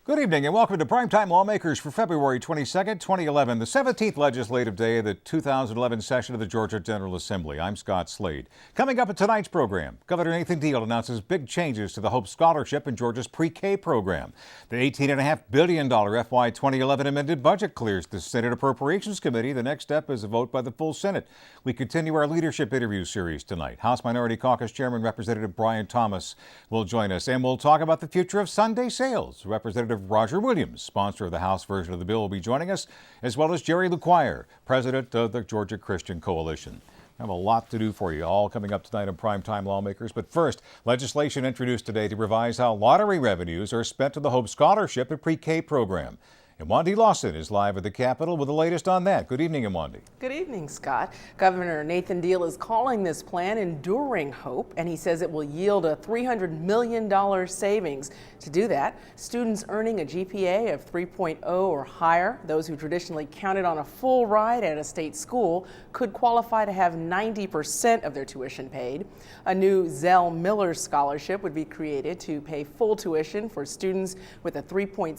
Good evening and welcome to Primetime Lawmakers for February 22nd, 2011, the 17th legislative day of the 2011 session of the Georgia General Assembly. I'm Scott Slade. Coming up in tonight's program, Governor Nathan Deal announces big changes to the Hope Scholarship in Georgia's pre-K program. The $18.5 billion FY 2011 amended budget clears the Senate Appropriations Committee. The next step is a vote by the full Senate. We continue our leadership interview series tonight. House Minority Caucus Chairman Representative Brian Thomas will join us, and we'll talk about the future of Sunday sales. Representative Roger Williams, sponsor of the House version of the bill, will be joining us, as well as Jerry LeQuire, president of the Georgia Christian Coalition. I have a lot to do for you, all coming up tonight on Primetime Lawmakers. But first, legislation introduced today to revise how lottery revenues are spent to the Hope Scholarship and Pre-K program. Mwandi Lawson is live at the Capitol with the latest on that. Good evening, Mwandi. Good evening, Scott. Governor Nathan Deal is calling this plan Enduring Hope, and he says it will yield a $300 million savings. To do that, students earning a GPA of 3.0 or higher, those who traditionally counted on a full ride at a state school, could qualify to have 90% of their tuition paid. A new Zell Miller Scholarship would be created to pay full tuition for students with a 3.7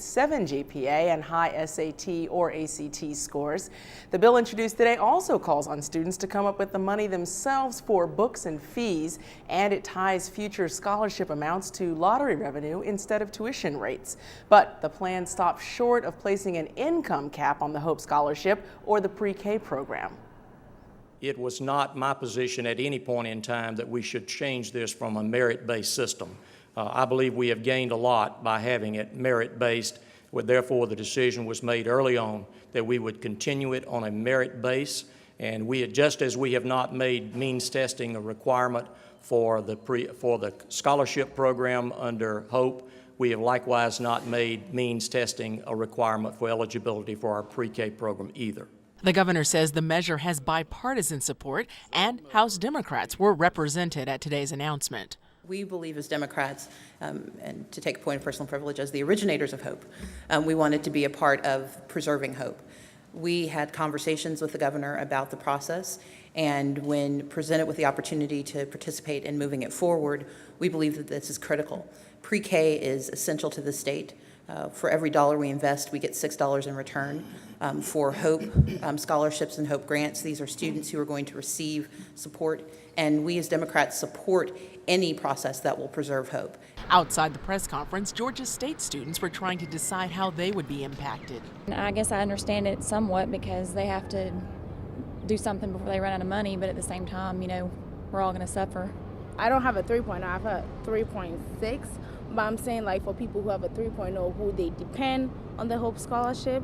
GPA and high SAT or ACT scores. The bill introduced today also calls on students to come up with the money themselves for books and fees, and it ties future scholarship amounts to lottery revenue instead of tuition rates. But the plan stops short of placing an income cap on the Hope Scholarship or the pre-K program. It was not my position at any point in time that we should change this from a merit-based system. I believe we have gained a lot by having it merit-based. Therefore, the decision was made early on that we would continue it on a merit base, and just as we have not made means testing a requirement for the scholarship program under Hope, we have likewise not made means testing a requirement for eligibility for our pre-K program either. The governor says the measure has bipartisan support, and House Democrats were represented at today's announcement. We believe as Democrats, and to take a point of personal privilege, as the originators of Hope, we wanted to be a part of preserving Hope. We had conversations with the governor about the process, and when presented with the opportunity to participate in moving it forward, we believe that this is critical. Pre-K is essential to the state. For every dollar we invest, we get $6 in return. For Hope scholarships and Hope grants, these are students who are going to receive support, and we as Democrats support any process that will preserve Hope. Outside the press conference, Georgia State students were trying to decide how they would be impacted. I guess I understand it somewhat because they have to do something before they run out of money, but at the same time, we're all going to suffer. I don't have a 3.0, I have a 3.6, but I'm saying like for people who have a 3.0 who they depend on the Hope Scholarship,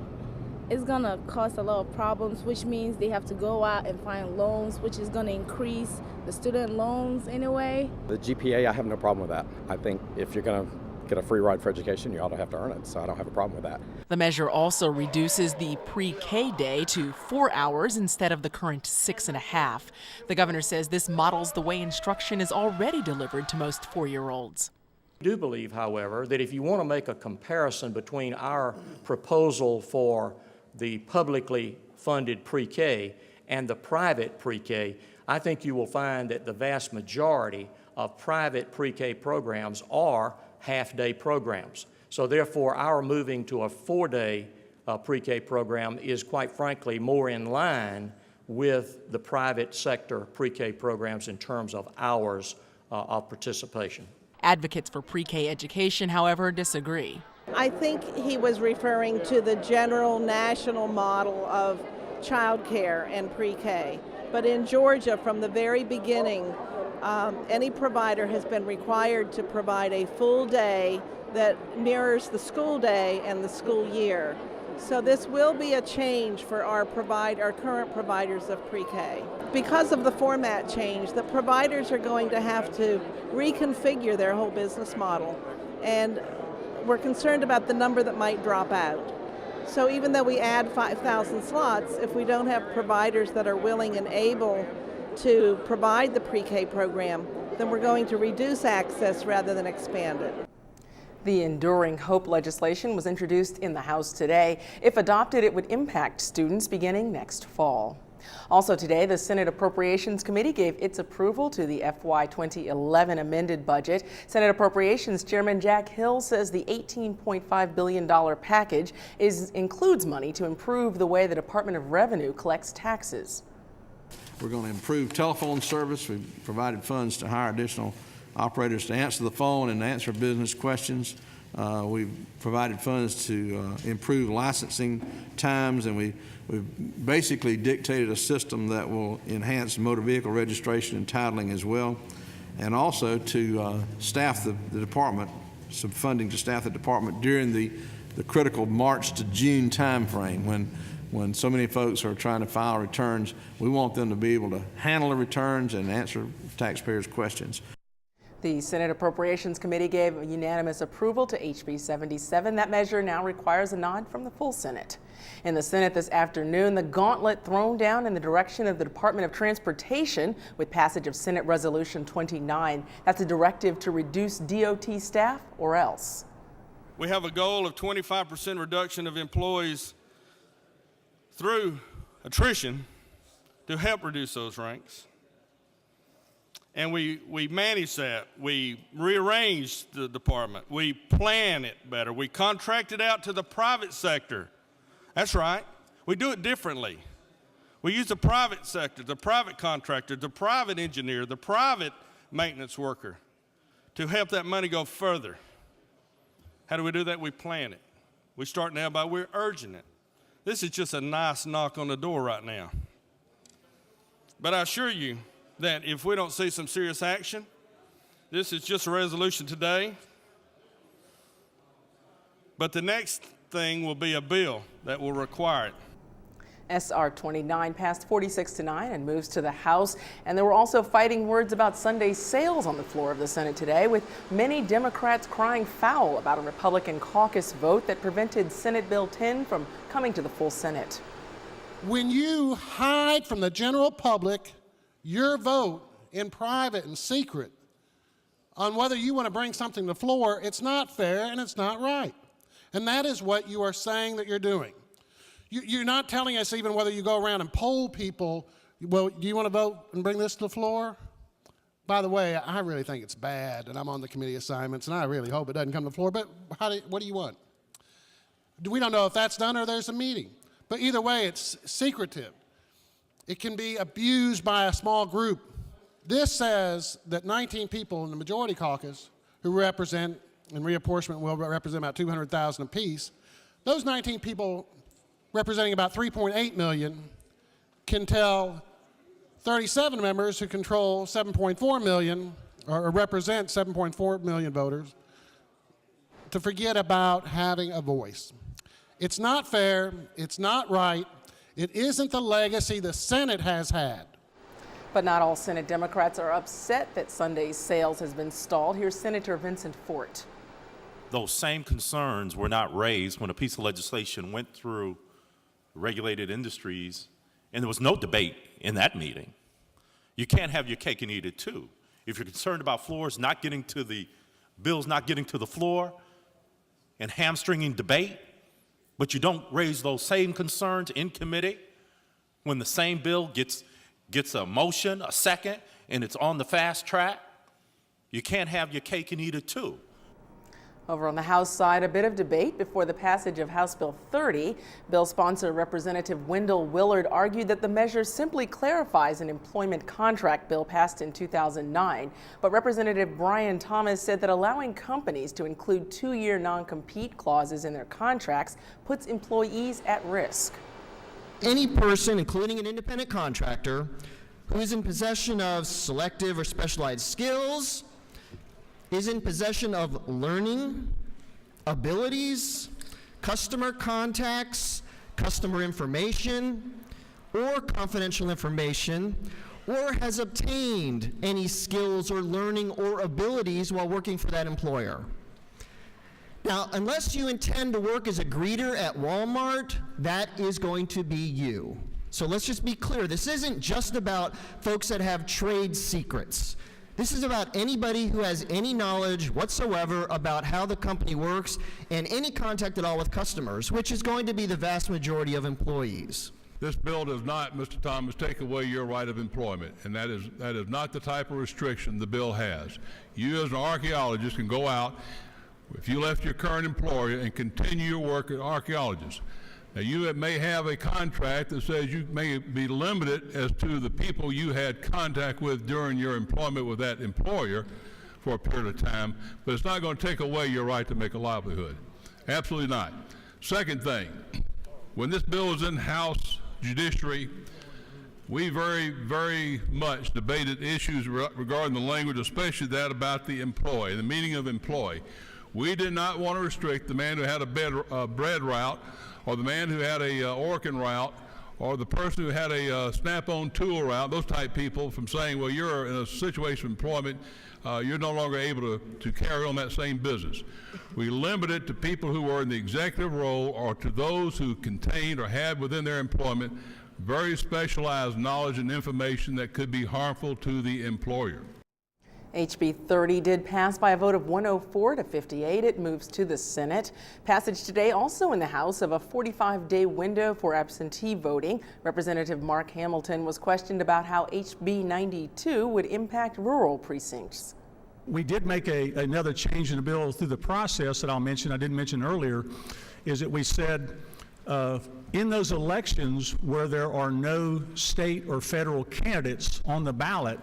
it's going to cause a lot of problems, which means they have to go out and find loans, which is going to increase the student loans anyway. The GPA, I have no problem with that. I think if you're going to get a free ride for education, you ought to have to earn it, so I don't have a problem with that. The measure also reduces the pre-K day to 4 hours instead of the current 6.5. The governor says this models the way instruction is already delivered to most 4-year-olds. I do believe, however, that if you want to make a comparison between our proposal for the publicly funded pre-K and the private pre-K, I think you will find that the vast majority of private pre-K programs are half-day programs. So therefore, our moving to a 4-day pre-K program is quite frankly more in line with the private sector pre-K programs in terms of hours of participation. Advocates for pre-K education, however, disagree. I think he was referring to the general national model of child care and pre-K. But in Georgia, from the very beginning, any provider has been required to provide a full day that mirrors the school day and the school year. So this will be a change for our current providers of pre-K. Because of the format change, the providers are going to have to reconfigure their whole business model. And we're concerned about the number that might drop out. So even though we add 5,000 slots, if we don't have providers that are willing and able to provide the pre-K program, then we're going to reduce access rather than expand it. The Enduring Hope legislation was introduced in the House today. If adopted, it would impact students beginning next fall. Also today, the Senate Appropriations Committee gave its approval to the FY 2011 amended budget. Senate Appropriations Chairman Jack Hill says the $18.5 billion package includes money to improve the way the Department of Revenue collects taxes. We're going to improve telephone service. We've provided funds to hire additional operators to answer the phone and answer business questions. We've provided funds to improve licensing times, and we've basically dictated a system that will enhance motor vehicle registration and titling as well, and also to staff the department, some funding to staff the department during the critical March to June time frame when so many folks are trying to file returns. We want them to be able to handle the returns and answer taxpayers' questions. The Senate Appropriations Committee gave unanimous approval to HB 77. That measure now requires a nod from the full Senate. In the Senate this afternoon, the gauntlet thrown down in the direction of the Department of Transportation with passage of Senate Resolution 29. That's a directive to reduce DOT staff or else. We have a goal of 25% reduction of employees through attrition to help reduce those ranks. And we manage that. We rearrange the department. We plan it better. We contract it out to the private sector. That's right. We do it differently. We use the private sector, the private contractor, the private engineer, the private maintenance worker to help that money go further. How do we do that? We plan it. We start now by we're urging it. This is just a nice knock on the door right now. But I assure you, that if we don't see some serious action, this is just a resolution today, but the next thing will be a bill that will require it. SR 29 passed 46-9 and moves to the House. And there were also fighting words about Sunday sales on the floor of the Senate today, with many Democrats crying foul about a Republican caucus vote that prevented Senate Bill 10 from coming to the full Senate. When you hide from the general public your vote in private and secret on whether you want to bring something to the floor, it's not fair and it's not right. And that is what you are saying that you're doing. You're not telling us even whether you go around and poll people, well, do you want to vote and bring this to the floor? By the way, I really think it's bad, and I'm on the committee assignments, and I really hope it doesn't come to the floor, but what do you want? We don't know if that's done or there's a meeting. But either way, it's secretive. It can be abused by a small group. This says that 19 people in the majority caucus who represent, and reapportionment will represent about 200,000 apiece, those 19 people representing about 3.8 million can tell 37 members who control 7.4 million, or represent 7.4 million voters, to forget about having a voice. It's not fair, it's not right, it isn't the legacy the Senate has had. But not all Senate Democrats are upset that Sunday's sales has been stalled. Here's Senator Vincent Fort. Those same concerns were not raised when a piece of legislation went through regulated industries, and there was no debate in that meeting. You can't have your cake and eat it too. If you're concerned about bills not getting to the floor and hamstringing debate, but you don't raise those same concerns in committee when the same bill gets a motion, a second, and it's on the fast track, you can't have your cake and eat it too. Over on the House side, a bit of debate before the passage of House Bill 30. Bill sponsor Representative Wendell Willard argued that the measure simply clarifies an employment contract bill passed in 2009. But Representative Brian Thomas said that allowing companies to include 2-year non-compete clauses in their contracts puts employees at risk. Any person, including an independent contractor, who is in possession of selective or specialized skills, is in possession of learning, abilities, customer contacts, customer information, or confidential information, or has obtained any skills or learning or abilities while working for that employer. Now, unless you intend to work as a greeter at Walmart, that is going to be you. So let's just be clear, this isn't just about folks that have trade secrets. This is about anybody who has any knowledge whatsoever about how the company works and any contact at all with customers, which is going to be the vast majority of employees. This bill does not, Mr. Thomas, take away your right of employment, and that is not the type of restriction the bill has. You as an archaeologist can go out, if you left your current employer, and continue your work as an archaeologist. Now, you may have a contract that says you may be limited as to the people you had contact with during your employment with that employer for a period of time, but it's not going to take away your right to make a livelihood. Absolutely not. Second thing, when this bill was in House Judiciary, we very much debated issues regarding the language, especially that about the employee, the meaning of employee. We did not want to restrict the man who had a bread route, or the man who had a Orkin route, or the person who had a snap-on tool route, those type people, from saying, well, you're in a situation of employment, you're no longer able to carry on that same business. We limit it to people who were in the executive role, or to those who contained or had within their employment very specialized knowledge and information that could be harmful to the employer. HB 30 did pass by a vote of 104 to 58. It moves to the Senate. Passage today also in the House of a 45-day window for absentee voting. Representative Mark Hamilton was questioned about how HB 92 would impact rural precincts. We did make another change in the bill through the process that I'll mention, I didn't mention earlier, is that we said in those elections where there are no state or federal candidates on the ballot,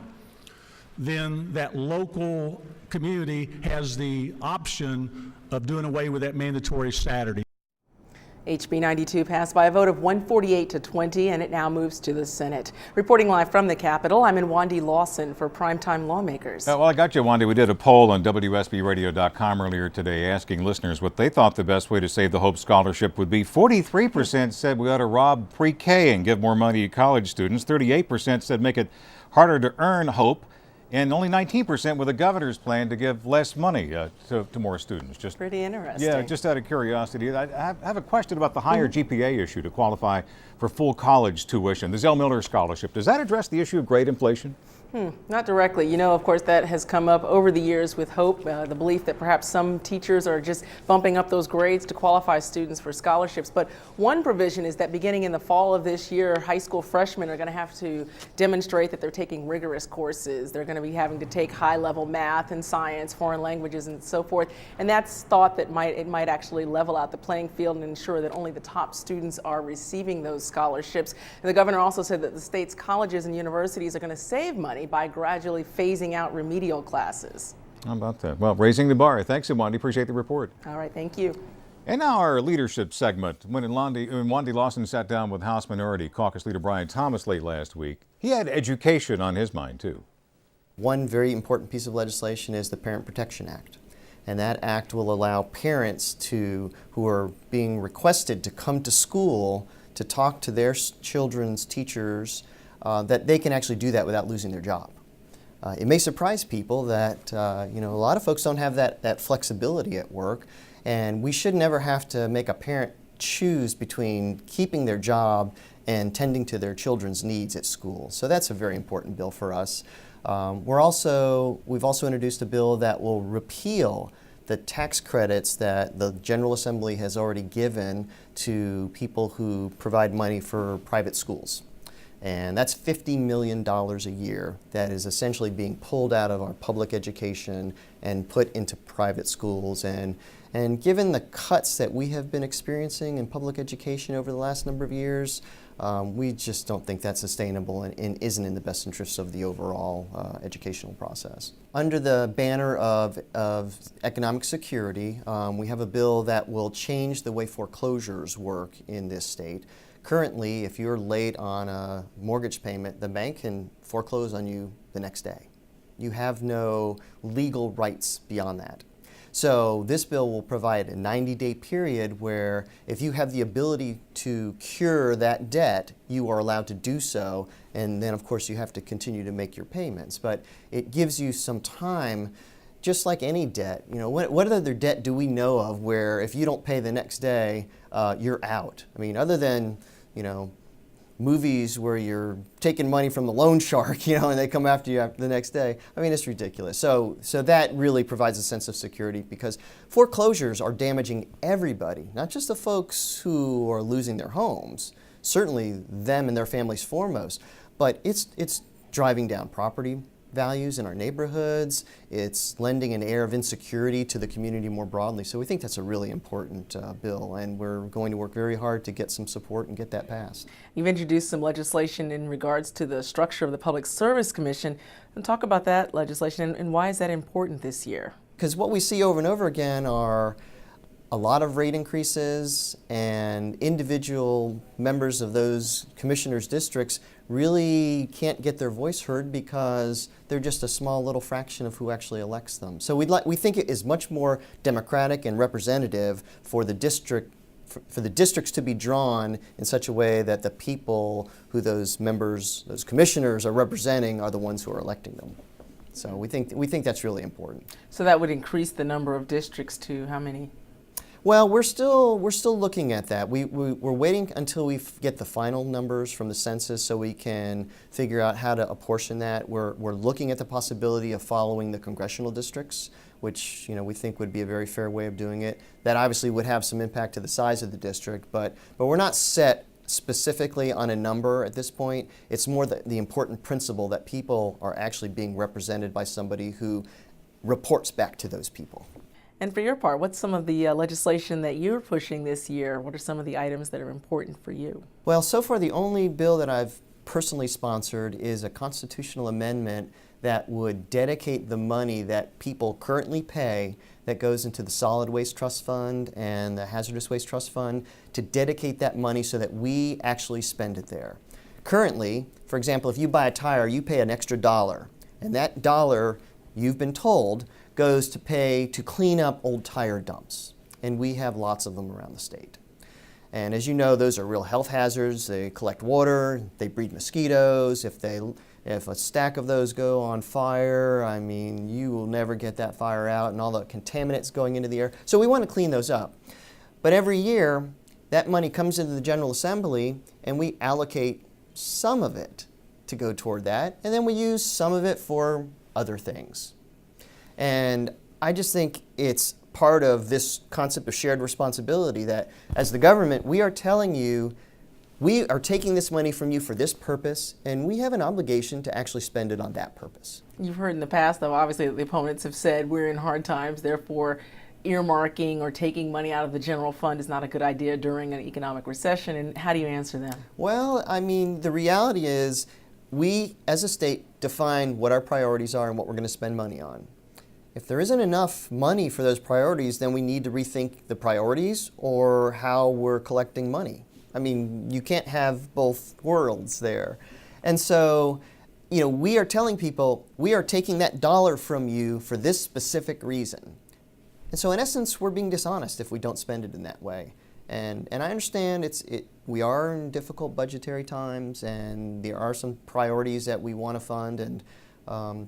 then that local community has the option of doing away with that mandatory Saturday. HB 92 passed by a vote of 148 to 20, and it now moves to the Senate. Reporting live from the Capitol, I'm in Wandy Lawson for Primetime Lawmakers. Well, I got you, Wandy. We did a poll on WSBRadio.com earlier today asking listeners what they thought the best way to save the Hope Scholarship would be. 43% said we ought to rob pre-K and give more money to college students. 38% said make it harder to earn Hope. And only 19% with the governor's plan to give less money to more students. Just pretty interesting. Yeah, just out of curiosity. I have a question about the higher GPA issue to qualify for full college tuition. The Zell Miller Scholarship, does that address the issue of grade inflation? Not directly. You know, of course, that has come up over the years with Hope, the belief that perhaps some teachers are just bumping up those grades to qualify students for scholarships. But one provision is that beginning in the fall of this year, high school freshmen are going to have to demonstrate that they're taking rigorous courses. They're going to be having to take high-level math and science, foreign languages, and so forth. And that's thought that it might actually level out the playing field and ensure that only the top students are receiving those scholarships. And the governor also said that the state's colleges and universities are going to save money by gradually phasing out remedial classes. How about that? Well, raising the bar. Thanks, Wandy. Appreciate the report. All right, thank you. And now our leadership segment. When Wandy Lawson sat down with House Minority Caucus Leader Brian Thomas late last week, he had education on his mind, too. One very important piece of legislation is the Parent Protection Act. And that act will allow parents who are being requested to come to school to talk to their children's teachers, that they can actually do that without losing their job. It may surprise people that a lot of folks don't have that flexibility at work, and we should never have to make a parent choose between keeping their job and tending to their children's needs at school. So that's a very important bill for us. We've also introduced a bill that will repeal the tax credits that the General Assembly has already given to people who provide money for private schools. And that's $50 million a year that is essentially being pulled out of our public education and put into private schools. And given the cuts that we have been experiencing in public education over the last number of years, we just don't think that's sustainable and isn't in the best interests of the overall educational process. Under the banner of economic security, we have a bill that will change the way foreclosures work in this state. Currently, if you're late on a mortgage payment, the bank can foreclose on you the next day. You have no legal rights beyond that. So this bill will provide a 90-day period where if you have the ability to cure that debt, you are allowed to do so, and then of course you have to continue to make your payments. But it gives you some time, just like any debt. What other debt do we know of where if you don't pay the next day, you're out? I mean, other than movies where you're taking money from the loan shark, and they come after you the next day. I mean, it's ridiculous. So that really provides a sense of security, because foreclosures are damaging everybody, not just the folks who are losing their homes. certainly them and their families foremost, but it's driving down property values in our neighborhoods. It's lending an air of insecurity to the community more broadly. So we think that's a really important bill, and we're going to work very hard to get some support and get that passed. You've introduced some legislation in regards to the structure of the Public Service Commission. And talk about that legislation and why is that important this year? Because what we see over and over again are a lot of rate increases, and individual members of those commissioners' districts really can't get their voice heard because they're just a small little fraction of who actually elects them. So we think it is much more democratic and representative for the districts to be drawn in such a way that the people who those members, those commissioners are representing, are the ones who are electing them. So we think that's really important. So that would increase the number of districts to how many? Well, we're still looking at that. We're waiting until we get the final numbers from the census so we can figure out how to apportion that. We're looking at the possibility of following the congressional districts, which we think would be a very fair way of doing it. That obviously would have some impact to the size of the district, but we're not set specifically on a number at this point. It's more the important principle that people are actually being represented by somebody who reports back to those people. And for your part, what's some of the legislation that you're pushing this year? What are some of the items that are important for you? Well, so far the only bill that I've personally sponsored is a constitutional amendment that would dedicate the money that people currently pay that goes into the Solid Waste Trust Fund and the Hazardous Waste Trust Fund, to dedicate that money so that we actually spend it there. Currently, for example, if you buy a tire, you pay an extra $1, and that $1, you've been told, goes to pay to clean up old tire dumps. And we have lots of them around the state. And as you know, those are real health hazards. They collect water, they breed mosquitoes. If a stack of those go on fire, I mean, you will never get that fire out, and all the contaminants going into the air. So we want to clean those up. But every year, that money comes into the General Assembly, and we allocate some of it to go toward that, and then we use some of it for other things. And I just think it's part of this concept of shared responsibility that as the government, we are telling you, we are taking this money from you for this purpose, and we have an obligation to actually spend it on that purpose. You've heard in the past, though, obviously the opponents have said we're in hard times, therefore earmarking or taking money out of the general fund is not a good idea during an economic recession. And how do you answer them? Well, I mean, the reality is we, as a state, define what our priorities are and what we're going to spend money on. If there isn't enough money for those priorities, then we need to rethink the priorities or how we're collecting money. I mean, you can't have both worlds there. And so, we are telling people, we are taking that $1 from you for this specific reason. And so in essence, we're being dishonest if we don't spend it in that way. And I understand we are in difficult budgetary times, and there are some priorities that we want to fund, and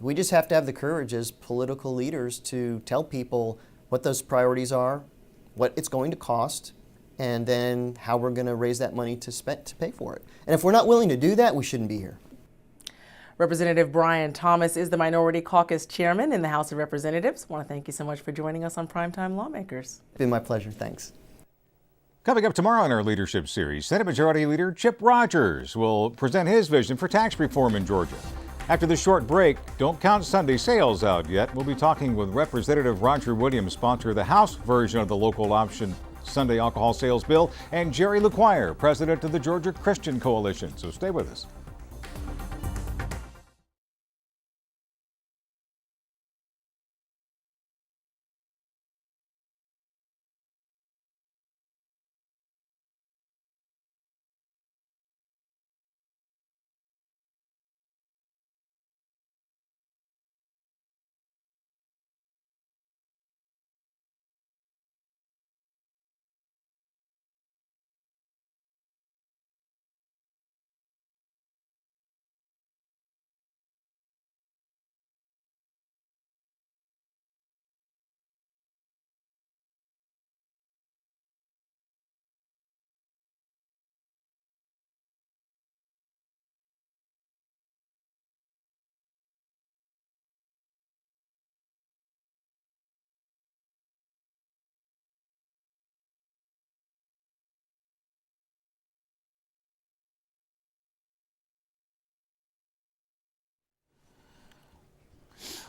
we just have to have the courage as political leaders to tell people what those priorities are, what it's going to cost, and then how we're going to raise that money to pay for it. And if we're not willing to do that, we shouldn't be here. Representative Brian Thomas is the Minority Caucus Chairman in the House of Representatives. I want to thank you so much for joining us on Primetime Lawmakers. It's been my pleasure. Thanks. Coming up tomorrow in our leadership series, Senate Majority Leader Chip Rogers will present his vision for tax reform in Georgia. After the short break, don't count Sunday sales out yet. We'll be talking with Representative Roger Williams, sponsor of the House version of the local option Sunday alcohol sales bill, and Jerry LeQuire, president of the Georgia Christian Coalition. So stay with us.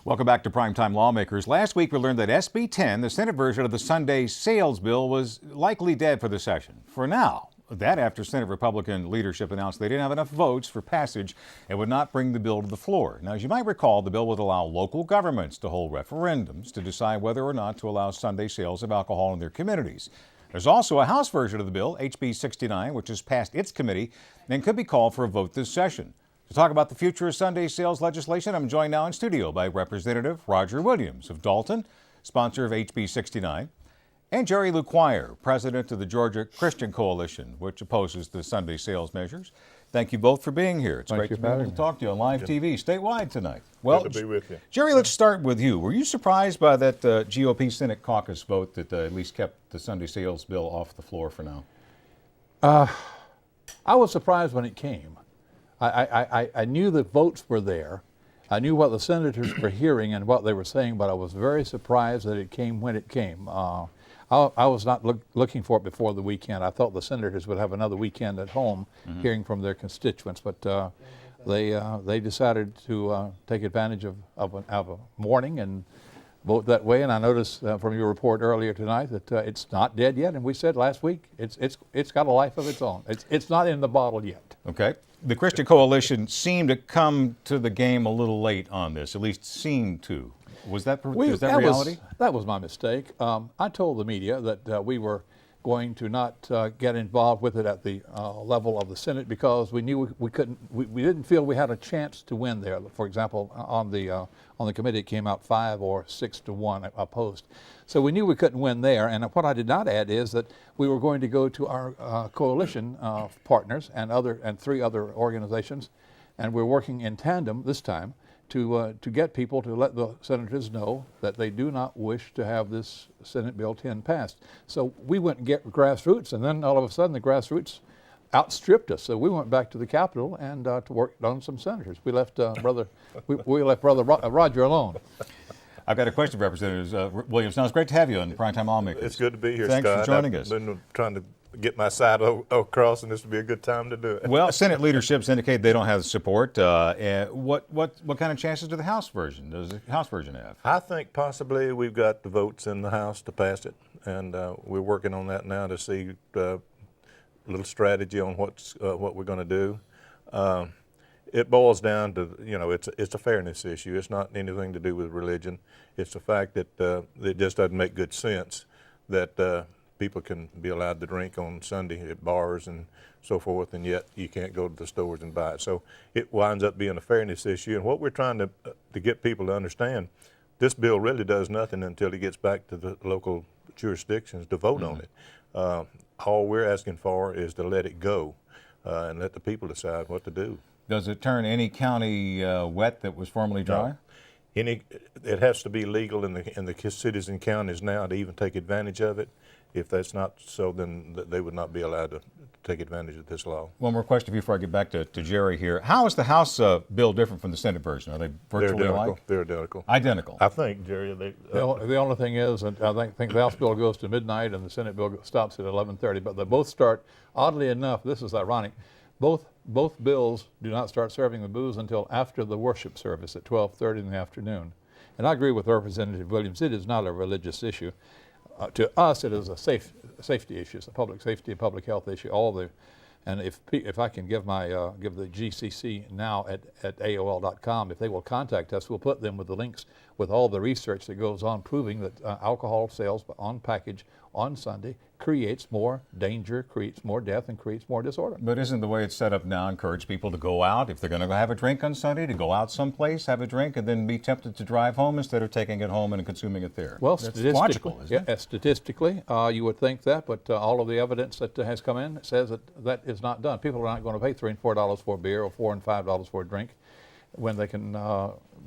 Welcome back to Primetime Lawmakers. Last week we learned that SB 10, the Senate version of the Sunday sales bill, was likely dead for the session. For now. That after Senate Republican leadership announced they didn't have enough votes for passage and would not bring the bill to the floor. Now, as you might recall, the bill would allow local governments to hold referendums to decide whether or not to allow Sunday sales of alcohol in their communities. There's also a House version of the bill, HB 69, which has passed its committee and could be called for a vote this session. To talk about the future of Sunday sales legislation, I'm joined now in studio by Representative Roger Williams of Dalton, sponsor of HB 69, and Jerry Luquire, president of the Georgia Christian Coalition, which opposes the Sunday sales measures. Thank you both for being here. It's great to be able to talk to you on live TV statewide tonight. Well, good to be with you. Jerry, let's start with you. Were you surprised by that GOP Senate caucus vote that at least kept the Sunday sales bill off the floor for now? I was surprised when it came. I knew the votes were there. I knew what the senators were hearing and what they were saying, but I was very surprised that it came when it came. I was not looking for it before the weekend. I thought the senators would have another weekend at home hearing from their constituents, but they decided to take advantage of a morning and vote that way. And I noticed from your report earlier tonight that it's not dead yet. And we said last week it's got a life of its own. It's not in the bottle yet. Okay. The Christian Coalition seemed to come to the game a little late on this, at least seemed to. Was that reality? That was my mistake. I told the media that we were going to not get involved with it at the level of the Senate because we knew we couldn't. We didn't feel we had a chance to win there. For example, on the committee, it came out 5 or 6 to 1 opposed. So we knew we couldn't win there. And what I did not add is that we were going to go to our coalition partners and 3 other organizations, and we're working in tandem this time to get people to let the senators know that they do not wish to have this Senate Bill 10 passed. So we went and get grassroots, and then all of a sudden the grassroots outstripped us. So we went back to the Capitol and to work on some senators. We left Brother Roger alone. I've got a question, Representative Williams. Now, it's great to have you on Primetime Lawmakers. It's good to be here, Thanks Scott. for joining us. I've been trying to get my side across, and this would be a good time to do it. Well, Senate leaderships indicate they don't have the support. What kind of chances does the House version have? I think possibly we've got the votes in the House to pass it, and we're working on that now to see a little strategy on what we're going to do. It boils down to, it's a fairness issue. It's not anything to do with religion. It's the fact that it just doesn't make good sense that people can be allowed to drink on Sunday at bars and so forth, and yet you can't go to the stores and buy it. So it winds up being a fairness issue. And what we're trying to get people to understand, this bill really does nothing until it gets back to the local jurisdictions to vote on it. All we're asking for is to let it go and let the people decide what to do. Does it turn any county wet that was formerly dry? No. It has to be legal in the cities and counties now to even take advantage of it. If that's not so, then they would not be allowed to take advantage of this law. One more question before I get back to Jerry here. How is the House bill different from the Senate version? Are they virtually alike? They're identical. Identical. I think, Jerry. The only thing is, I think the House bill goes to midnight and the Senate bill stops at 11:30. But they both start. Oddly enough, this is ironic. Both bills do not start serving the booze until after the worship service at 12:30 in the afternoon. And I agree with Representative Williams. It is not a religious issue. To us, it is a safety issue. It's a public safety and public health issue. And if I can give the GCC now at AOL.com, if they will contact us, we'll put them with the links with all the research that goes on proving that alcohol sales on package on Sunday creates more danger, creates more death, and creates more disorder. But isn't the way it's set up now encourage people to go out, if they're going to have a drink on Sunday, to go out someplace, have a drink, and then be tempted to drive home instead of taking it home and consuming it there? Well, that's logical, isn't it? Statistically, you would think that, but all of the evidence that has come in says that is not done. People are not going to pay $3 and $4 for a beer or $4 and $5 for a drink when they can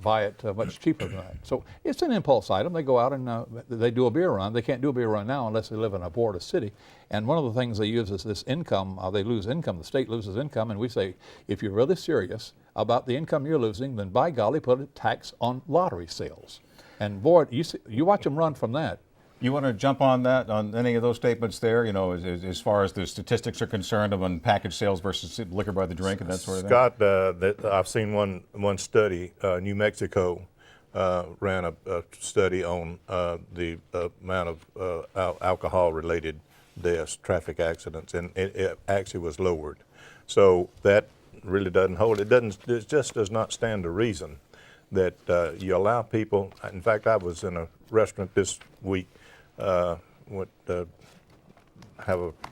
buy it much cheaper than that. So it's an impulse item. They go out and they do a beer run. They can't do a beer run now unless they live in a border city. And one of the things they use is this income. They lose income. The state loses income. And we say, if you're really serious about the income you're losing, then by golly, put a tax on lottery sales. And boy, you watch them run from that. You want to jump on that, on any of those statements there, as far as the statistics are concerned on package sales versus liquor by the drink and that sort of thing? Scott, I've seen one study, New Mexico, ran a study on the amount of alcohol-related deaths, traffic accidents, and it actually was lowered. So that really doesn't hold. It just does not stand to reason that you allow people. In fact, I was in a restaurant this week, have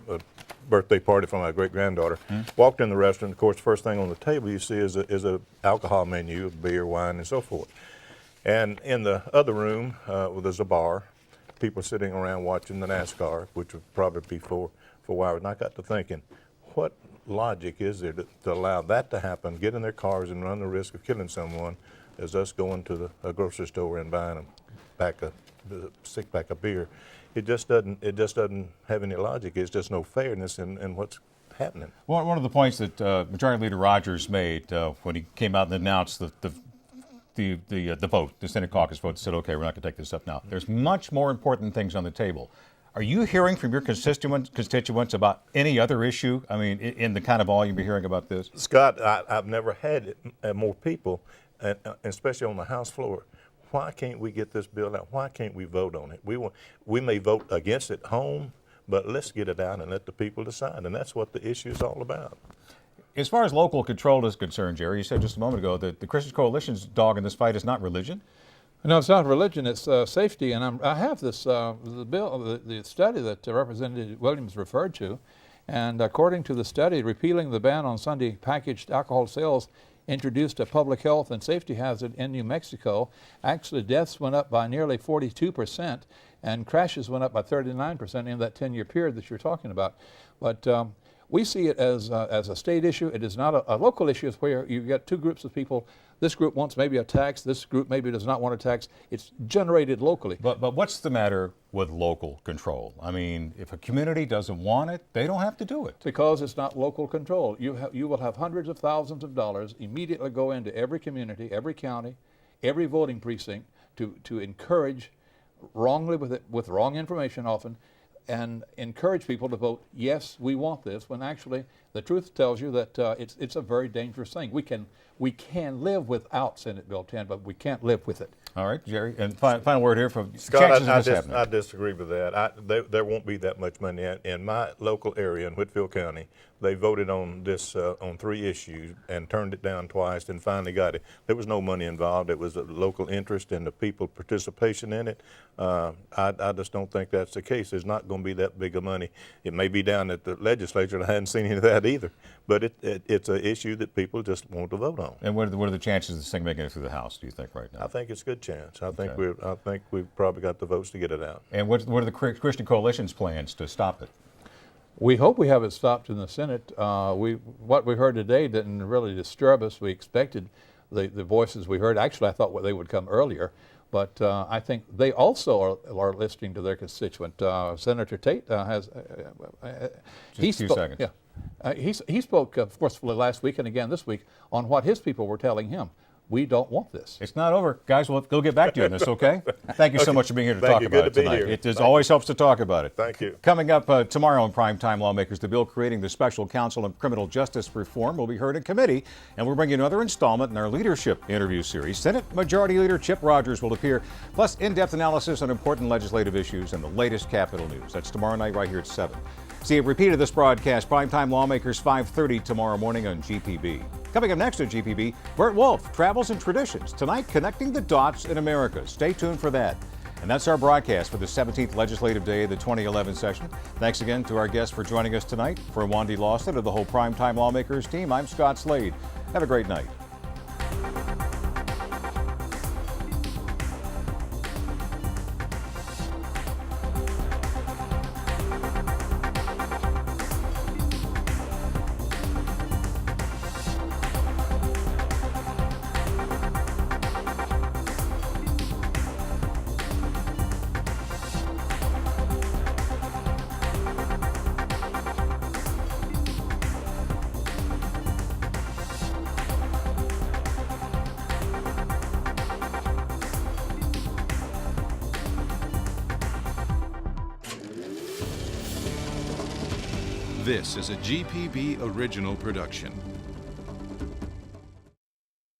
a birthday party for my great-granddaughter. Walked in the restaurant. Of course, the first thing on the table you see is a alcohol menu of beer, wine, and so forth. And in the other room, there's a bar. People sitting around watching the NASCAR, which would probably be 4 hours. And I got to thinking, what logic is there to allow that to happen, get in their cars and run the risk of killing someone, as us going to a grocery store and buying a six-pack of beer? It just doesn't have any logic. It's just no fairness in what's happening. One of the points that Majority Leader Rogers made when he came out and announced the vote, the Senate caucus vote, said, okay, we're not going to take this up now. There's much more important things on the table. Are you hearing from your constituents about any other issue? I mean, in the kind of volume you're hearing about this? Scott, I've never had more people, especially on the House floor. Why can't we get this bill out? Why can't we vote on it? We may vote against it home, but let's get it out and let the people decide. And that's what the issue is all about. As far as local control is concerned, Jerry, you said just a moment ago that the Christian Coalition's dog in this fight is not religion. No, it's not religion, it's safety. And I have this the study that Representative Williams referred to. And according to the study, repealing the ban on Sunday packaged alcohol sales introduced a public health and safety hazard in New Mexico. Actually, deaths went up by nearly 42%, and crashes went up by 39% in that 10-year period that you're talking about. But we see it as a state issue. It is not a local issue. It's where you get two groups of people. This group wants maybe a tax. This group maybe does not want a tax. It's generated locally. But what's the matter with local control? I mean, if a community doesn't want it, they don't have to do it. Because it's not local control. You will have hundreds of thousands of dollars immediately go into every community, every county, every voting precinct to encourage wrongly with wrong information often, and encourage people to vote, yes, we want this, when actually the truth tells you that it's a very dangerous thing. We can live without Senate Bill 10, but we can't live with it. All right, Jerry, and final word here from Scott. I disagree with that. There won't be that much money in my local area in Whitfield County. They voted on this on 3 issues and turned it down twice and finally got it. There was no money involved. It was a local interest and the people participation in it. I just don't think that's the case. There's not going to be that big of money. It may be down at the legislature, and I hadn't seen any of that either. But it's an issue that people just want to vote on. And what are the chances of this thing making it through the House, do you think, right now? I think it's a good chance. I think we've probably got the votes to get it out. And what are the Christian Coalition's plans to stop it? We hope we have it stopped in the Senate. What we heard today didn't really disturb us. We expected the voices we heard. Actually, I thought they would come earlier. But I think they also are listening to their constituent. Senator Tate has. Just a few seconds. Yeah, he spoke forcefully last week and again this week on what his people were telling him. We don't want this. It's not over. Guys, we'll get back to you on this, okay? Thank you so much for being here to talk about it tonight. It always helps to talk about it. Thank you. Coming up tomorrow on Primetime Lawmakers, the bill creating the Special Counsel on Criminal Justice Reform will be heard in committee, and we'll bring you another installment in our leadership interview series. Senate Majority Leader Chip Rogers will appear, plus in-depth analysis on important legislative issues and the latest Capitol news. That's tomorrow night right here at 7. See a repeat of this broadcast, Primetime Lawmakers, 5:30 tomorrow morning on GPB. Coming up next on GPB, Bert Wolf, Travels and Traditions. Tonight, connecting the dots in America. Stay tuned for that. And that's our broadcast for the 17th legislative day of the 2011 session. Thanks again to our guests for joining us tonight. For Wandy Lawson of the whole Primetime Lawmakers team, I'm Scott Slade. Have a great night. This is a GPB original production.